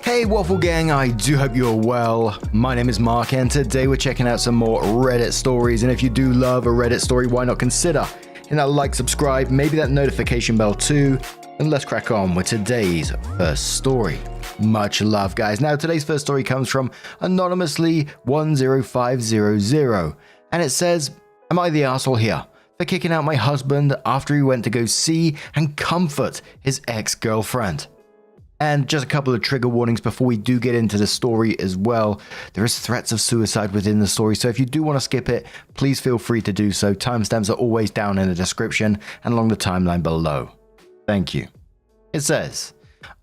Hey Waffle Gang, I do hope you're well. My name is Mark and today we're checking out some more Reddit stories, and if you do love a Reddit story, why not consider hitting that like, subscribe, maybe that notification bell too, and let's crack on with today's first story. Much love guys. Now today's first story comes from anonymously 10500 and it says, "Am I the asshole here for kicking out my husband after he went to go see and comfort his ex-girlfriend?" And just a couple of trigger warnings before we do get into the story as well. There is threats of suicide within the story, so if you do want to skip it, please feel free to do so. Timestamps are always down in the description and along the timeline below. Thank you. It says,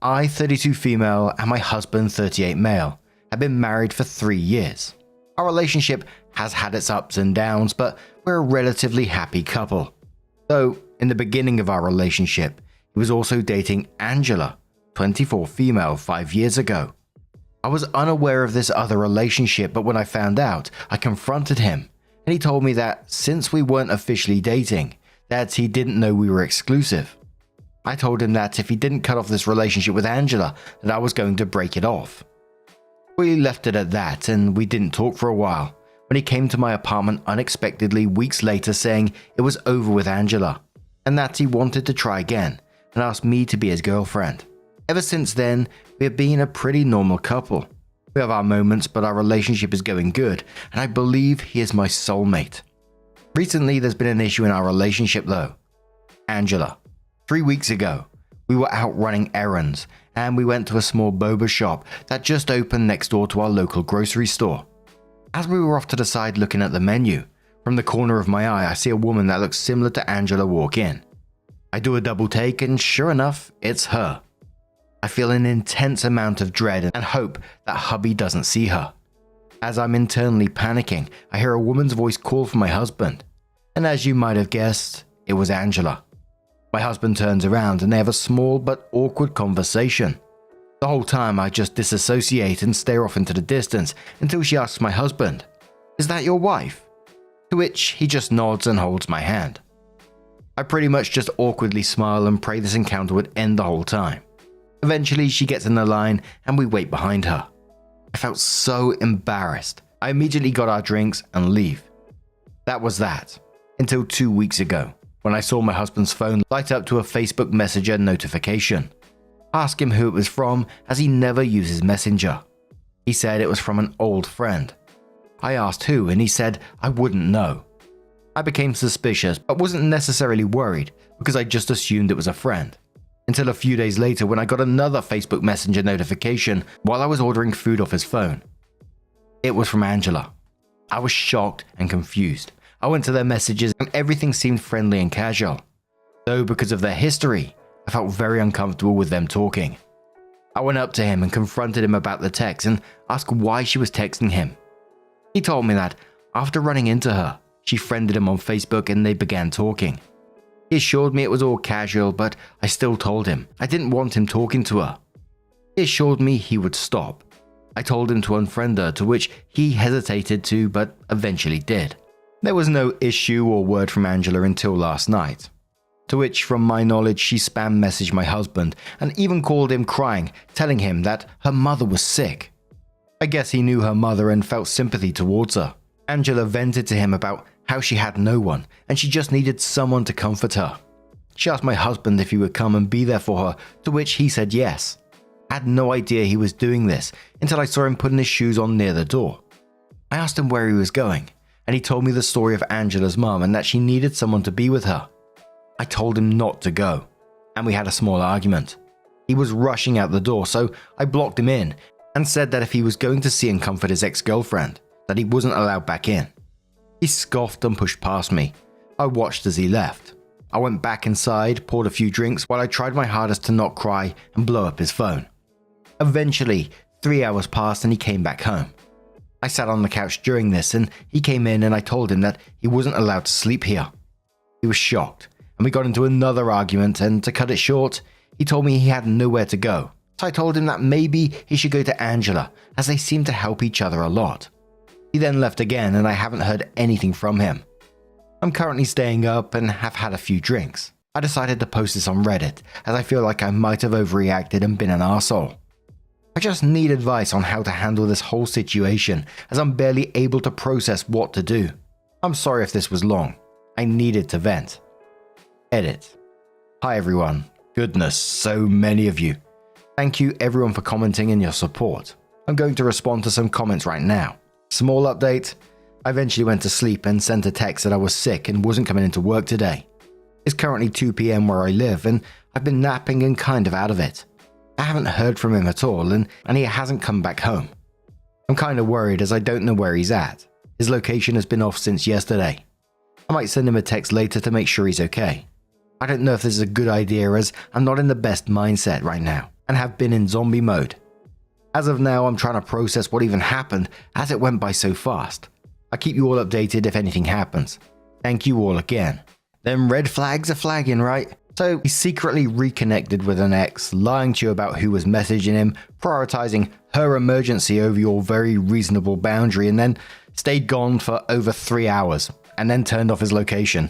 "I, 32 female, and my husband, 38 male, have been married for 3 years. Our relationship has had its ups and downs, but we're a relatively happy couple. Though, in the beginning of our relationship, he was also dating Angela, 24 female, 5 years ago. I was unaware of this other relationship, but when I found out, I confronted him, and he told me that since we weren't officially dating, that he didn't know we were exclusive. I told him that if he didn't cut off this relationship with Angela, that I was going to break it off. We left it at that, and we didn't talk for a while, when he came to my apartment unexpectedly weeks later saying it was over with Angela, and that he wanted to try again, and asked me to be his girlfriend. Ever since then, we have been a pretty normal couple. We have our moments, but our relationship is going good, and I believe he is my soulmate. Recently, there's been an issue in our relationship though. Angela. 3 weeks ago, we were out running errands, and we went to a small boba shop that just opened next door to our local grocery store. As we were off to the side looking at the menu, from the corner of my eye, I see a woman that looks similar to Angela walk in. I do a double take, and sure enough, it's her. I feel an intense amount of dread and hope that hubby doesn't see her. As I'm internally panicking, I hear a woman's voice call for my husband. And as you might have guessed, it was Angela. My husband turns around and they have a small but awkward conversation. The whole time I just disassociate and stare off into the distance until she asks my husband, "Is that your wife?" To which he just nods and holds my hand. I pretty much just awkwardly smile and pray this encounter would end the whole time. Eventually, she gets in the line and we wait behind her. I felt so embarrassed. I immediately got our drinks and leave. That was that, until 2 weeks ago, when I saw my husband's phone light up to a Facebook Messenger notification. I asked him who it was from, as he never uses Messenger. He said it was from an old friend. I asked who, and he said I wouldn't know. I became suspicious, but wasn't necessarily worried, because I just assumed it was a friend. Until a few days later when I got another Facebook Messenger notification while I was ordering food off his phone. It was from Angela. I was shocked and confused. I went to their messages and everything seemed friendly and casual. Though because of their history, I felt very uncomfortable with them talking. I went up to him and confronted him about the text and asked why she was texting him. He told me that after running into her, she friended him on Facebook and they began talking. He assured me it was all casual, but I still told him I didn't want him talking to her. He assured me he would stop. I told him to unfriend her, to which he hesitated to, but eventually did. There was no issue or word from Angela until last night. To which, from my knowledge, she spam messaged my husband and even called him crying, telling him that her mother was sick. I guess he knew her mother and felt sympathy towards her. Angela vented to him about how she had no one and she just needed someone to comfort her. She asked my husband if he would come and be there for her, to which he said yes. I had no idea he was doing this until I saw him putting his shoes on near the door. I asked him where he was going, and he told me the story of Angela's mum and that she needed someone to be with her. I told him not to go, and we had a small argument. He was rushing out the door, so I blocked him in and said that if he was going to see and comfort his ex-girlfriend, that he wasn't allowed back in. He scoffed and pushed past me. I watched as he left. I went back inside, poured a few drinks while I tried my hardest to not cry and blow up his phone. Eventually, 3 hours passed and he came back home. I sat on the couch during this and he came in and I told him that he wasn't allowed to sleep here. He was shocked and we got into another argument, and to cut it short, he told me he had nowhere to go. So I told him that maybe he should go to Angela, as they seem to help each other a lot. He then left again and I haven't heard anything from him. I'm currently staying up and have had a few drinks. I decided to post this on Reddit, as I feel like I might have overreacted and been an arsehole. I just need advice on how to handle this whole situation, as I'm barely able to process what to do. I'm sorry if this was long. I needed to vent. Edit. Hi everyone. Goodness, so many of you. Thank you everyone for commenting and your support. I'm going to respond to some comments right now. Small update. I eventually went to sleep and sent a text that I was sick and wasn't coming into work today. It's currently 2 p.m. where I live and I've been napping and kind of out of it. I haven't heard from him at all and he hasn't come back home. I'm kind of worried as I don't know where he's at. His location has been off since yesterday. I might send him a text later to make sure he's okay. I don't know if this is a good idea as I'm not in the best mindset right now and have been in zombie mode. As of now, I'm trying to process what even happened as it went by so fast. I'll keep you all updated if anything happens. Thank you all again. Them red flags are flagging, right? So he secretly reconnected with an ex, lying to you about who was messaging him, prioritizing her emergency over your very reasonable boundary, and then stayed gone for over 3 hours, and then turned off his location.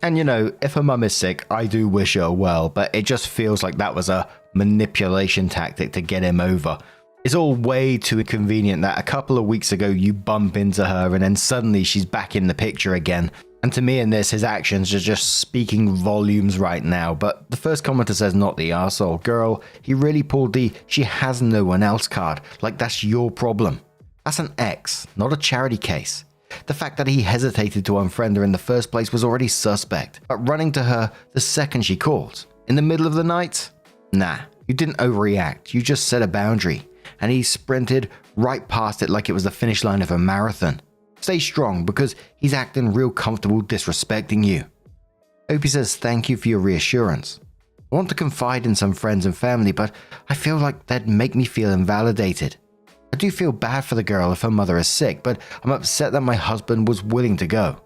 And you know, if her mum is sick, I do wish her well, but it just feels like that was a manipulation tactic to get him over. It's all way too convenient that a couple of weeks ago you bump into her and then suddenly she's back in the picture again. And to me in this, his actions are just speaking volumes right now. But the first commenter says, not the arsehole. Girl, he really pulled the she has no one else card. Like that's your problem. That's an ex, not a charity case. The fact that he hesitated to unfriend her in the first place was already suspect. But running to her the second she called, in the middle of the night? Nah, you didn't overreact. You just set a boundary. And he sprinted right past it like it was the finish line of a marathon. Stay strong because he's acting real comfortable disrespecting you. Opie says thank you for your reassurance. I want to confide in some friends and family, but I feel like that'd make me feel invalidated. I do feel bad for the girl if her mother is sick, but I'm upset that my husband was willing to go.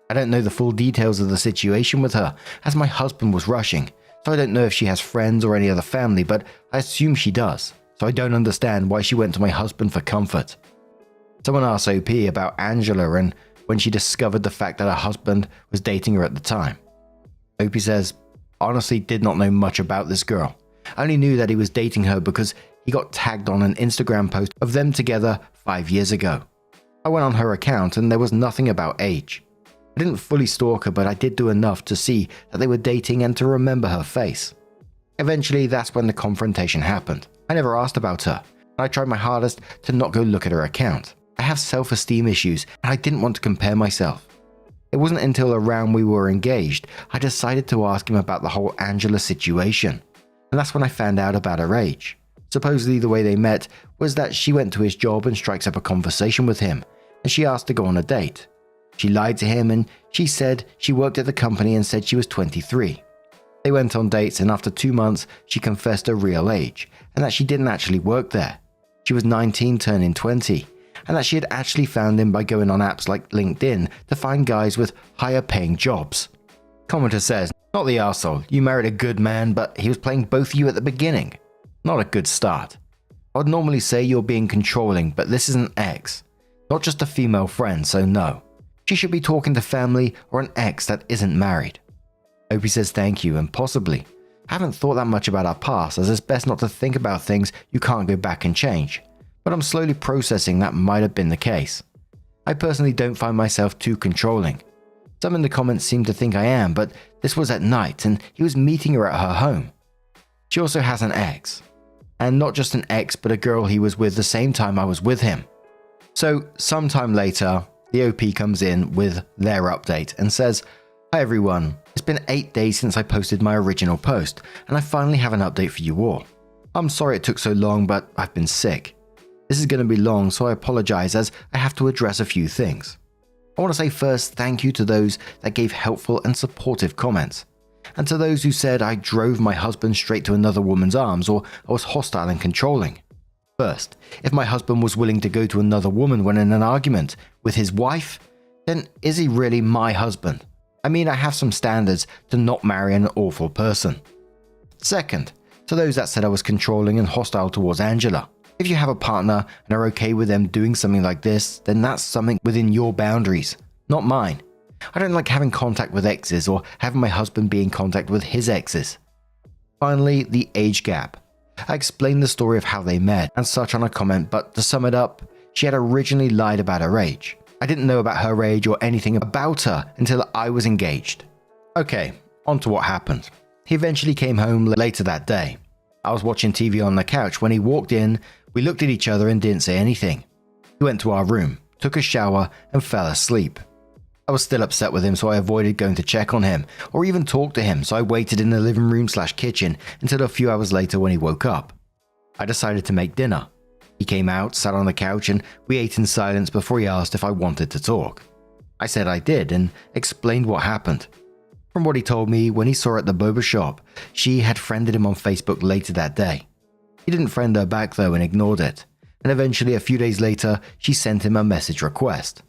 I don't know the full details of the situation with her, as my husband was rushing, so I don't know if she has friends or any other family, but I assume she does, so I don't understand why she went to my husband for comfort. Someone asked OP about Angela and when she discovered the fact that her husband was dating her at the time. OP says, honestly did not know much about this girl. I only knew that he was dating her because he got tagged on an Instagram post of them together 5 years ago. I went on her account and there was nothing about age. I didn't fully stalk her, but I did do enough to see that they were dating and to remember her face. Eventually, that's when the confrontation happened. I never asked about her, and I tried my hardest to not go look at her account. I have self-esteem issues, and I didn't want to compare myself. It wasn't until around we were engaged, I decided to ask him about the whole Angela situation, and that's when I found out about her age. Supposedly the way they met was that she went to his job and strikes up a conversation with him, and she asked to go on a date. She lied to him and she said she worked at the company and said she was 23. They went on dates and after 2 months she confessed her real age and that she didn't actually work there. She was 19 turning 20 and that she had actually found him by going on apps like LinkedIn to find guys with higher paying jobs. Commenter says, not the arsehole, you married a good man but he was playing both of you at the beginning. Not a good start. I would normally say you're being controlling, but this is an ex, not just a female friend, so no. She should be talking to family or an ex that isn't married. Opie says thank you and possibly. Haven't thought that much about our past as it's best not to think about things you can't go back and change, but I'm slowly processing that might have been the case. I personally don't find myself too controlling. Some in the comments seem to think I am, but this was at night and he was meeting her at her home. She also has an ex. And not just an ex, but a girl he was with the same time I was with him. So, sometime later, the OP comes in with their update and says, hi everyone, it's been 8 days since I posted my original post, and I finally have an update for you all. I'm sorry it took so long, but I've been sick. This is going to be long, so I apologize as I have to address a few things. I want to say first thank you to those that gave helpful and supportive comments, and to those who said I drove my husband straight to another woman's arms or I was hostile and controlling. First, if my husband was willing to go to another woman when in an argument with his wife, then is he really my husband? I mean, I have some standards to not marry an awful person. Second, to those that said I was controlling and hostile towards Angela. If you have a partner and are okay with them doing something like this, then that's something within your boundaries, not mine. I don't like having contact with exes or having my husband be in contact with his exes. Finally, the age gap. I explained the story of how they met and such on a comment, but to sum it up, she had originally lied about her age. I didn't know about her age or anything about her until I was engaged. Okay, on to what happened. He eventually came home later that day. I was watching TV on the couch when he walked in. We looked at each other and didn't say anything. He went to our room, took a shower, and fell asleep. I was still upset with him, so I avoided going to check on him or even talk to him, so I waited in the living room/kitchen until a few hours later when he woke up. I decided to make dinner. He came out, sat on the couch, and we ate in silence before he asked if I wanted to talk. I said I did and explained what happened. From what he told me, when he saw her at the boba shop, she had friended him on Facebook later that day. He didn't friend her back though and ignored it, and eventually a few days later, she sent him a message request.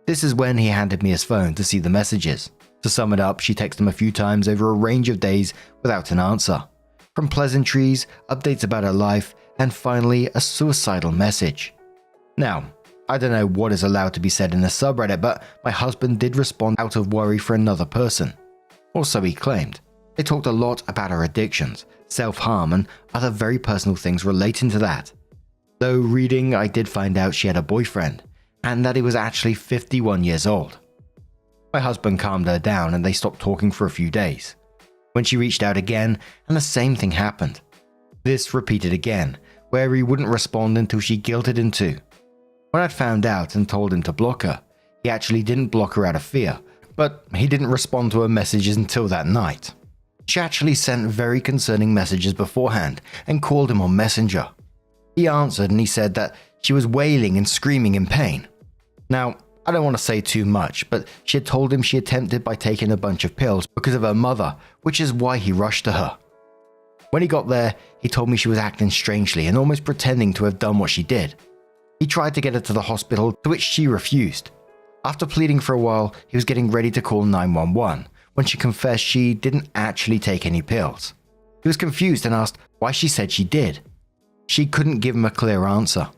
This is when he handed me his phone to see the messages. To sum it up, she texted him a few times over a range of days without an answer. From pleasantries, updates about her life, and finally a suicidal message. Now, I don't know what is allowed to be said in the subreddit, but my husband did respond out of worry for another person. Or so he claimed. They talked a lot about her addictions, self-harm, and other very personal things relating to that. Though reading, I did find out she had a boyfriend, and that he was actually 51 years old. My husband calmed her down and they stopped talking for a few days. When she reached out again, and the same thing happened. This repeated again, where he wouldn't respond until she guilted him to. When I'd found out and told him to block her, he actually didn't block her out of fear, but he didn't respond to her messages until that night. She actually sent very concerning messages beforehand and called him on Messenger. He answered and he said that she was wailing and screaming in pain. Now, I don't want to say too much, but she had told him she attempted by taking a bunch of pills because of her mother, which is why he rushed to her. When he got there, he told me she was acting strangely and almost pretending to have done what she did. He tried to get her to the hospital, to which she refused. After pleading for a while, he was getting ready to call 911 when she confessed she didn't actually take any pills. He was confused and asked why she said she did. She couldn't give him a clear answer.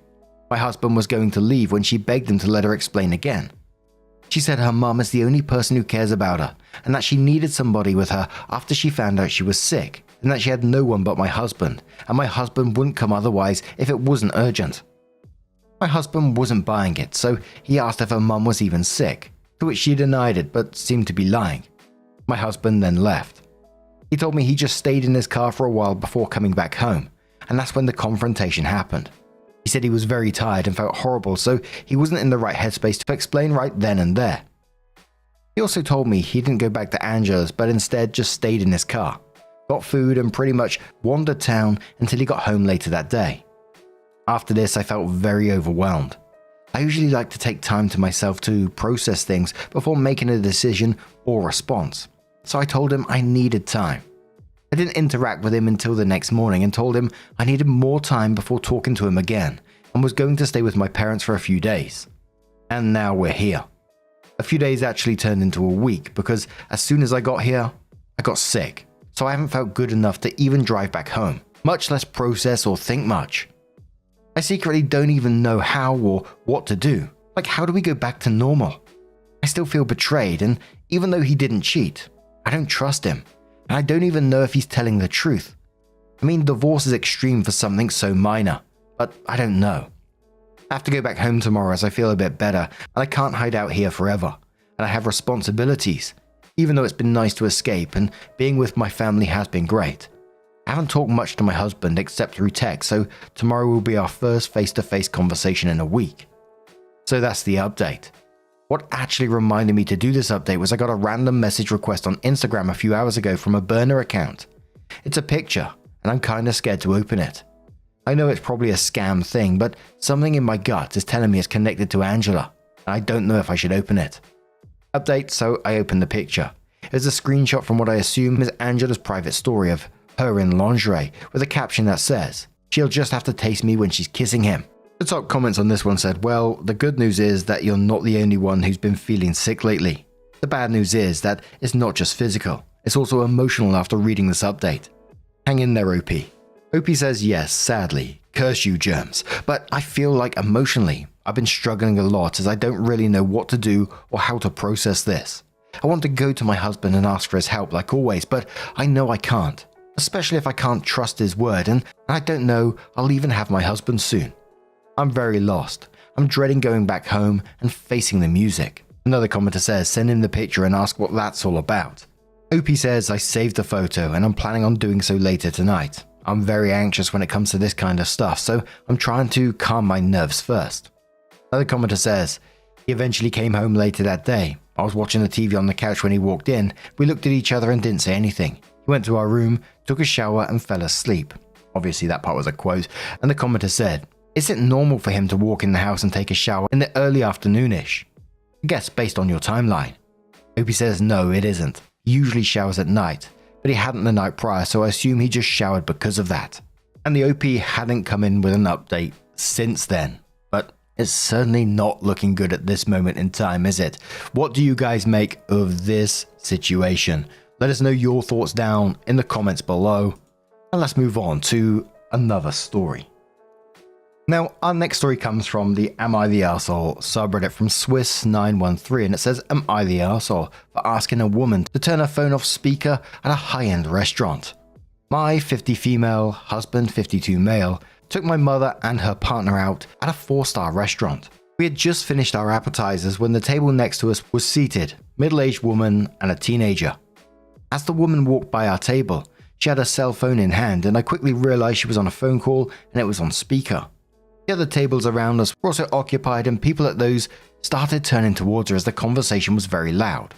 My husband was going to leave when she begged him to let her explain again. She said her mum is the only person who cares about her and that she needed somebody with her after she found out she was sick and that she had no one but my husband, and my husband wouldn't come otherwise if it wasn't urgent. My husband wasn't buying it, so he asked if her mum was even sick, to which she denied it but seemed to be lying. My husband then left. He told me he just stayed in his car for a while before coming back home, and that's when the confrontation happened. He said he was very tired and felt horrible, so he wasn't in the right headspace to explain right then and there. He also told me he didn't go back to Angela's but instead just stayed in his car, got food and pretty much wandered town until he got home later that day. After this, I felt very overwhelmed. I usually like to take time to myself to process things before making a decision or response, so I told him I needed time. I didn't interact with him until the next morning and told him I needed more time before talking to him again and was going to stay with my parents for a few days. And now we're here. A few days actually turned into a week because as soon as I got here, I got sick, so I haven't felt good enough to even drive back home, much less process or think much. I secretly don't even know how or what to do. Like, how do we go back to normal? I still feel betrayed, and even though he didn't cheat, I don't trust him, and I don't even know if he's telling the truth. I mean, divorce is extreme for something so minor, but I don't know. I have to go back home tomorrow as I feel a bit better, and I can't hide out here forever, and I have responsibilities, even though it's been nice to escape, and being with my family has been great. I haven't talked much to my husband except through text, so tomorrow will be our first face-to-face conversation in a week. So that's the update. What actually reminded me to do this update was I got a random message request on Instagram a few hours ago from a burner account. It's a picture, and I'm kinda scared to open it. I know it's probably a scam thing, but something in my gut is telling me it's connected to Angela, and I don't know if I should open it. Update, so I opened the picture. It's a screenshot from what I assume is Angela's private story of her in lingerie, with a caption that says, "She'll just have to taste me when she's kissing him." The top comments on this one said, well, the good news is that you're not the only one who's been feeling sick lately. The bad news is that it's not just physical, it's also emotional after reading this update. Hang in there, OP. OP says, yes, sadly, curse you germs, but I feel like emotionally, I've been struggling a lot as I don't really know what to do or how to process this. I want to go to my husband and ask for his help like always, but I know I can't. especially if I can't trust his word and I don't know I'll even have my husband soon. I'm very lost. I'm dreading going back home and facing the music. Another commenter says, send in the picture and ask what that's all about. Opie says, I saved the photo and I'm planning on doing so later tonight. I'm very anxious when it comes to this kind of stuff, so I'm trying to calm my nerves first. Another commenter says, he eventually came home later that day. I was watching the TV on the couch when he walked in. We looked at each other and didn't say anything. He went to our room, took a shower and fell asleep. Obviously that part was a quote. And the commenter said, is it normal for him to walk in the house and take a shower in the early afternoonish? I guess based on your timeline. Opie says no, it isn't. He usually showers at night, but he hadn't the night prior, so I assume he just showered because of that. And the OP hadn't come in with an update since then. But it's certainly not looking good at this moment in time, is it? What do you guys make of this situation? Let us know your thoughts down in the comments below. And let's move on to another story. Now, our next story comes from the Am I the Arsehole subreddit from Swiss913, and it says, Am I the arsehole for asking a woman to turn her phone off speaker at a high-end restaurant? My 50 female, husband 52 male, took my mother and her partner out at a 4-star restaurant. We had just finished our appetizers when the table next to us was seated, middle-aged woman and a teenager. As the woman walked by our table, she had her cell phone in hand, and I quickly realized she was on a phone call and it was on speaker. The other tables around us were also occupied and people at those started turning towards her as the conversation was very loud.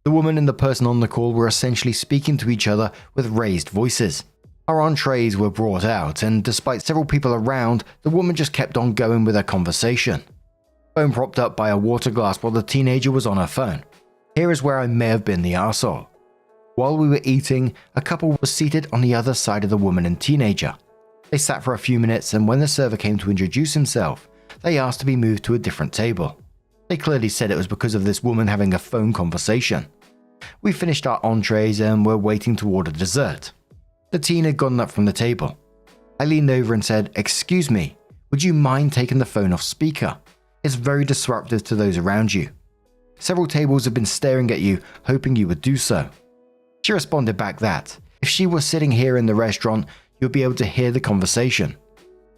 The woman and the person on the call were essentially speaking to each other with raised voices. Our entrees were brought out and despite several people around, the woman just kept on going with her conversation. Phone propped up by a water glass while the teenager was on her phone. Here is where I may have been the arsehole. While we were eating, a couple was seated on the other side of the woman and teenager. They sat for a few minutes and when the server came to introduce himself, they asked to be moved to a different table. They clearly said it was because of this woman having a phone conversation. We finished our entrees and were waiting to order dessert. The teen had gotten up from the table. I leaned over and said, excuse me, would you mind taking the phone off speaker? It's very disruptive to those around you. Several tables have been staring at you, hoping you would do so. She responded back that, if she were sitting here in the restaurant, you'll be able to hear the conversation.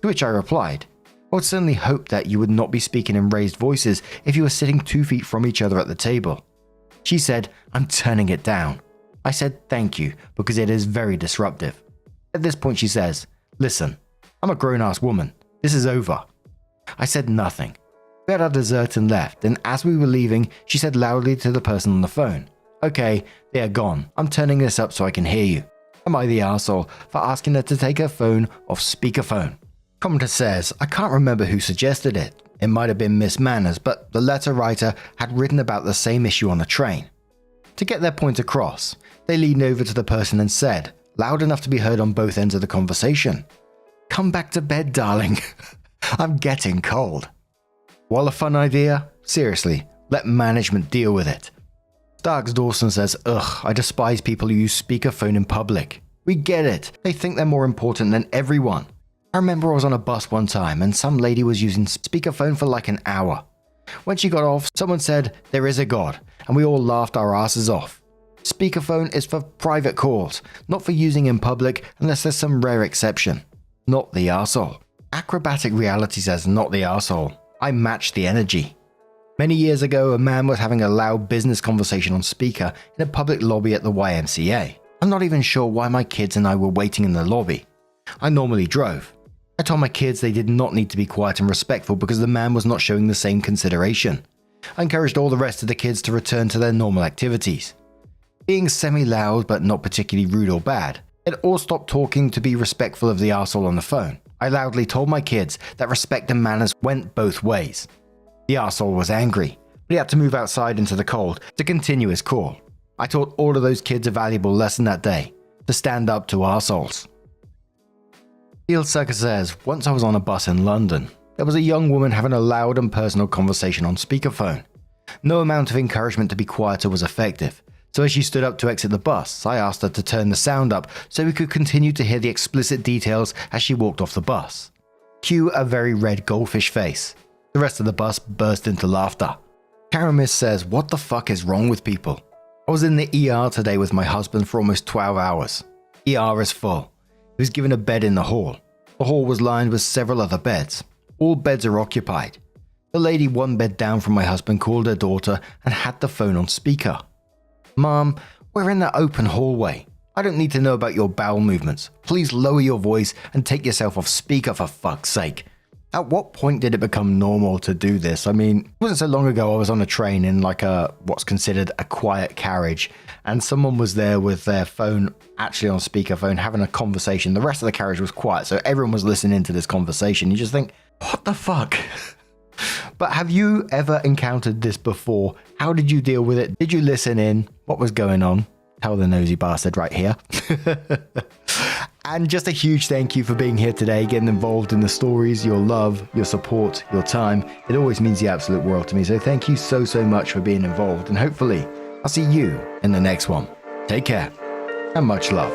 To which I replied, I would certainly hope that you would not be speaking in raised voices if you were sitting 2 feet from each other at the table. She said, I'm turning it down. I said thank you because it is very disruptive. At this point she says, listen, I'm a grown-ass woman. This is over. I said nothing. We had our dessert and left, and as we were leaving, she said loudly to the person on the phone, okay, they are gone. I'm turning this up so I can hear you. Am I the arsehole for asking her to take her phone off speakerphone? Commenter says, I can't remember who suggested it. It might have been Miss Manners, but the letter writer had written about the same issue on the train. To get their point across, they leaned over to the person and said, loud enough to be heard on both ends of the conversation, come back to bed, darling. I'm getting cold. While a fun idea, seriously, let management deal with it. Starks Dawson says, ugh, I despise people who use speakerphone in public. We get it. They think they're more important than everyone. I remember I was on a bus one time and some lady was using speakerphone for like an hour. When she got off, someone said, there is a God, and we all laughed our asses off. Speakerphone is for private calls, not for using in public unless there's some rare exception. Not the arsehole. Acrobatic Reality says, not the arsehole. I match the energy. Many years ago, a man was having a loud business conversation on speaker in a public lobby at the YMCA. I'm not even sure why my kids and I were waiting in the lobby. I normally drove. I told my kids they did not need to be quiet and respectful because the man was not showing the same consideration. I encouraged all the rest of the kids to return to their normal activities. Being semi-loud but not particularly rude or bad, they'd all stopped talking to be respectful of the arsehole on the phone. I loudly told my kids that respect and manners went both ways. The arsehole was angry, but he had to move outside into the cold to continue his call. I taught all of those kids a valuable lesson that day, to stand up to arseholes. Field Sucker says, once I was on a bus in London. There was a young woman having a loud and personal conversation on speakerphone. No amount of encouragement to be quieter was effective, so as she stood up to exit the bus, I asked her to turn the sound up so we could continue to hear the explicit details as she walked off the bus. Cue a very red goldfish face. The rest of the bus burst into laughter. Karamis says, what the fuck is wrong with people? I was in the ER today with my husband for almost 12 hours. ER is full. He was given a bed in the hall. The hall was lined with several other beds. All beds are occupied. The lady one bed down from my husband called her daughter and had the phone on speaker. Mom, we're in the open hallway. I don't need to know about your bowel movements. Please lower your voice and take yourself off speaker for fuck's sake. At what point did it become normal to do this? I mean, it wasn't so long ago I was on a train in like what's considered a quiet carriage, and someone was there with their phone actually on speakerphone having a conversation. The rest of the carriage was quiet, so everyone was listening to this conversation. You just think, what the fuck? But have you ever encountered this before? How did you deal with it? Did you listen in? What was going on? Tell the nosy bastard right here. And just a huge thank you for being here today, getting involved in the stories, your love, your support, your time. It always means the absolute world to me. So thank you so much for being involved. And hopefully I'll see you in the next one. Take care and much love.